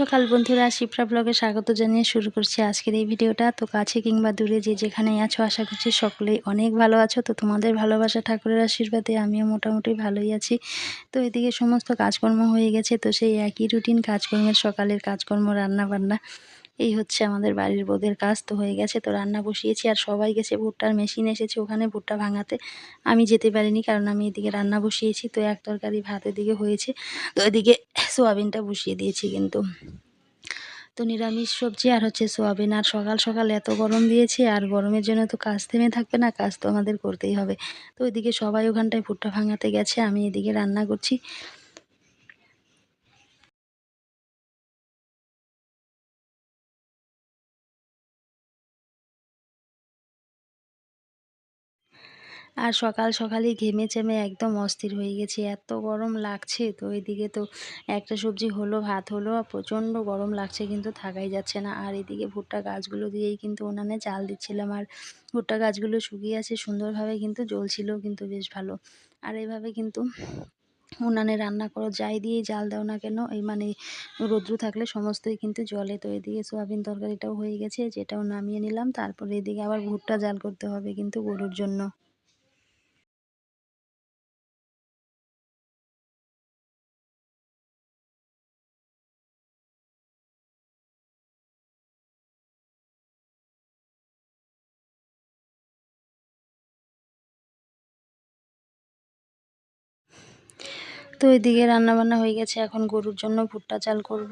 সকাল বন্ধুরা, শিপ্রা ব্লগে স্বাগত জানিয়ে শুরু করছি আজকের এই ভিডিওটা। তো কাছে কিংবা দূরে যে যেখানেই আছো, আশা করছি সকলেই অনেক ভালো আছো। তো তোমাদের ভালোবাসা, ঠাকুরের আশীর্বাদে আমিও মোটামুটি ভালোই আছি। তো এদিকে সমস্ত কাজকর্ম হয়ে গেছে, তো সেই একই রুটিন কাজকর্মের, সকালের কাজকর্ম, রান্না বান্না, এই হচ্ছে আমাদের বাড়ির বউদের কাজ। তো হয়ে গেছে, তো রান্না বসিয়েছি। আর সবাই গেছে, ভুট্টার মেশিন এসেছে ওখানে ভুট্টা ভাঙাতে। আমি যেতে পারিনি, কারণ আমি এদিকে রান্না বসিয়েছি। তো এক তরকারি ভাত এদিকে হয়েছে, তো এদিকে সোয়াবিনটা বসিয়ে দিয়েছি কিন্তু। তো নিরামিষ সবজি আর হচ্ছে সোয়াবিন। আর সকাল সকাল এত গরম দিয়েছে, আর গরমের জন্য তো কাজ থেমে থাকবে না, কাজ তো আমাদের করতেই হবে। তো ওইদিকে সবাই ওখানটায় ভুট্টা ভাঙাতে গেছে, আমি এদিকে রান্না করছি। আর সকাল সকালই ঘেমে চেমে একদম অস্থির হয়ে গেছি, এত গরম লাগছে। তো এদিকে তো একটা সবজি হলো, ভাত হলো, আর প্রচণ্ড গরম লাগছে, কিন্তু থাকাই যাচ্ছে না। আর এদিকে ভুট্টা গাছগুলো দিয়েই কিন্তু উনানে জাল দিচ্ছিলাম, আর ভুট্টা গাছগুলো শুকিয়ে আছে সুন্দরভাবে, কিন্তু জ্বলছিল কিন্তু বেশ ভালো। আর এইভাবে কিন্তু উনানে রান্না করো, যাই দিয়েই জাল দাও না কেন, এই মানে রৌদ্র থাকলে সমস্তই কিন্তু জলে। তো এদিকে সোয়াবিন তরকারিটাও হয়ে গেছে, যেটাও নামিয়ে নিলাম। তারপরে এদিকে আবার ভুট্টা জাল করতে হবে কিন্তু গরুর জন্য। তো এদিকে রান্নাবান্না হয়ে গেছে, এখন গরুর জন্য ভুট্টা চাল করব।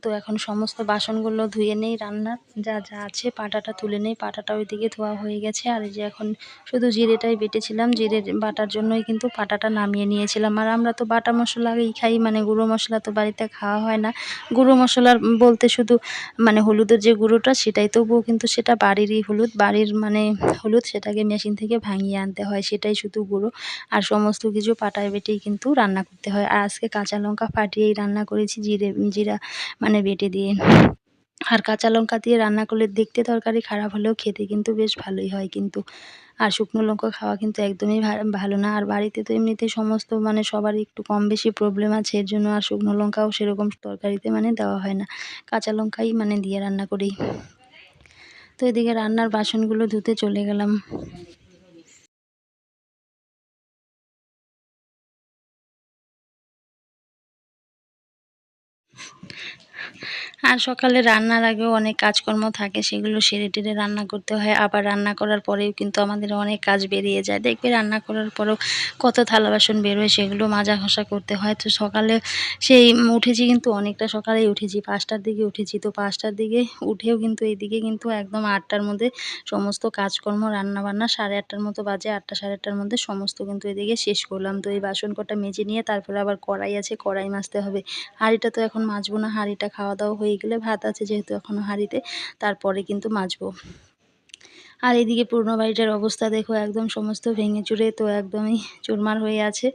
তো এখন সমস্ত বাসনগুলো ধুয়ে নেই, রান্নার যা যা আছে পাটাটা তুলে নেই। পাটাটা ওইদিকে ধোয়া হয়ে গেছে। আর এই যে এখন শুধু জিরেটাই বেটেছিলাম, জিরে বাটার জন্যই কিন্তু পাটাটা নামিয়ে নিয়েছিলাম। আর আমরা তো বাটা মশলাই খাই, মানে গুঁড়ো মশলা তো বাড়িতে খাওয়া হয় না। গুঁড়ো মশলার বলতে শুধু মানে হলুদের যে গুঁড়োটা, সেটাই, তবুও কিন্তু সেটা বাড়িরই হলুদ, বাড়ির মানে হলুদ, সেটাকে মেশিন থেকে ভাঙিয়ে আনতে হয়, সেটাই শুধু গুঁড়ো। আর সমস্ত কিছু পাটায় বেটেই কিন্তু রান্না করতে হয়। আর আজকে কাঁচা লঙ্কা ফাটিয়েই রান্না করেছি, জিরা মানে বেটে দিয়ে। আর কাঁচা লঙ্কা দিয়ে রান্না করলে দেখতে তরকারি খারাপ হলেও খেতে কিন্তু বেশ ভালোই হয় কিন্তু। আর শুকনো লঙ্কা খাওয়া কিন্তু একদমই ভালো না। আর বাড়িতে তো এমনিতেই সমস্ত মানে সবারই একটু কম বেশি প্রবলেম আছে, এর জন্য আর শুকনো লঙ্কাও সেরকম তরকারিতে মানে দেওয়া হয় না, কাঁচা লঙ্কাই মানে দিয়ে রান্না করি। তো এদিকে রান্নার বাসনগুলো ধুতে চলে গেলাম। আর সকালে রান্নার আগেও অনেক কাজকর্ম থাকে, সেগুলো সেরে টেরে রান্না করতে হয়। আবার রান্না করার পরেও কিন্তু আমাদের অনেক কাজ বেরিয়ে যায়, দেখবে রান্না করার পরেও কত থালা বাসন বেরোয়, সেগুলো মাজা ঘষা করতে হয়। তো সকালে সেই উঠেছি, কিন্তু অনেকটা সকালেই উঠেছি, 5টার দিকে উঠেছি। তো 5টার দিকে উঠেও কিন্তু এইদিকে কিন্তু একদম 8টার মধ্যে সমস্ত কাজকর্ম, রান্নাবান্না 8:30টার মতো বাজে, 8টা 8:30টার মধ্যে সমস্ত কিন্তু এদিকে শেষ করলাম। তো এই বাসন কটা মেজে নিয়ে তারপরে আবার কড়াই আছে, কড়াই মাজতে হবে। হাঁড়িটা তো এখন মাজবো না, হাঁড়িটা খাওয়া দাওয়া হয়ে গেলে, ভাত আছে যেহেতু এখনও হাঁড়িতে, তারপরে কিন্তু মাজবো। আর এদিকে পুরনো বাড়িটার অবস্থা দেখো, একদম সমস্ত ভেঙে চুরে তো একদমই চুরমার হয়ে আছে।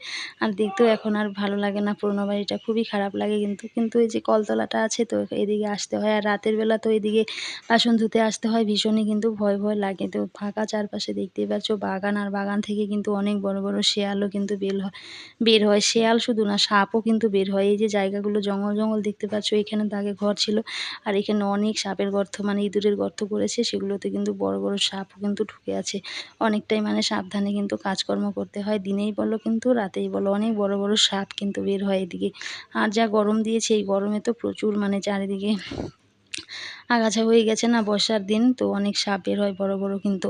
আর দেখতেও এখন আর ভালো লাগে না, পুরনো বাড়িটা খুবই খারাপ লাগে কিন্তু। কিন্তু এই যে কলতলাটা আছে, তো এদিকে আসতে হয়। আর রাতের বেলা তো এদিকে বাসন ধুতে আসতে হয়, ভীষণই কিন্তু ভয় ভয় লাগে। তো ফাঁকা চারপাশে দেখতেই পাচ্ছ বাগান, আর বাগান থেকে কিন্তু অনেক বড় বড় শেয়ালও কিন্তু বের হয়। শেয়াল শুধু না, সাপও কিন্তু বের হয়। এই যে জায়গাগুলো জঙ্গল জঙ্গল দেখতে পাচ্ছ, এখানে তো আগে ঘর ছিল, আর এখানে অনেক সাপের গর্ত, মানে ইঁদুরের গর্ত করেছে, সেগুলোতে কিন্তু বড় বড় সাপও কিন্তু ঢুকে আছে। অনেকটাই মানে সাবধানে কিন্তু কাজকর্ম করতে হয়, দিনেই বলো কিন্তু রাতেই বলো, অনেক বড় বড় সাপ কিন্তু বের হয় এদিকে। আর যা গরম দিয়েছে, এই গরমে তো প্রচুর মানে চারিদিকে আগাছা হয়ে গেছে না, বর্ষার দিন তো অনেক সাপ বের হয় বড় বড় কিন্তু।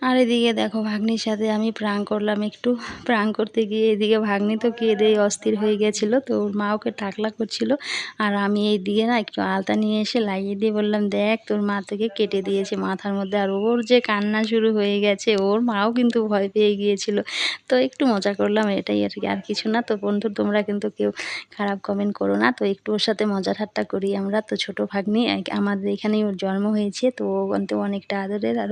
আর এদিকে দেখো ভাগ্নির সাথে আমি প্রাঙ্ক করলাম একটু। প্রাঙ্ক করতে গিয়ে এদিকে ভাগ্নি তো কেঁদেই অস্থির হয়ে গেছিলো, তো ওর মা ওকে টাকলা করছিল। আর আমি এইদিকে না একটু আলতা নিয়ে এসে লাগিয়ে দিয়ে বললাম, দেখ তোর মা তোকে কেটে দিয়েছে মাথার মধ্যে। আর ওর যে কান্না শুরু হয়ে গেছে, ওর মাও কিন্তু ভয় পেয়ে গিয়েছিল। তো একটু মজা করলাম, এটাই আর কি, আর কিছু না। তো বন্ধু তোমরা কিন্তু কেউ খারাপ কমেন্ট করো না। তো একটু ওর সাথে মজা ঠাট্টা করি আমরা। তো ছোট ভাগ্নি আমাদের এখানেই ওর জন্ম হয়েছে, তো ও কিন্তু অনেকটা আদরের, আর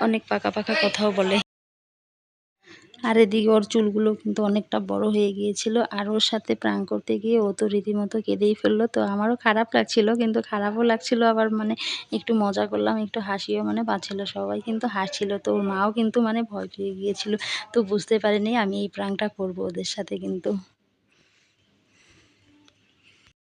অনেক পাকা পাকা কথাও বলে। আর এদিকে ওর চুলগুলো কিন্তু অনেকটা বড় হয়ে গিয়েছিল। আর ওর সাথে প্রাঙ্ক করতে গিয়ে ও তো রীতিমতো কেঁদেই ফেললো। তো আমারও খারাপ লাগছিল, কিন্তু খারাপও লাগছিল, আবার মানে একটু মজা করলাম, একটু হাসিও মানে পাচ্ছিল, সবাই কিন্তু হাসছিল। তো ওর মাও কিন্তু মানে ভয় পেয়ে গিয়েছিল, তো বুঝতে পারিনি আমি এই প্রাঙ্কটা করবো ওদের সাথে কিন্তু।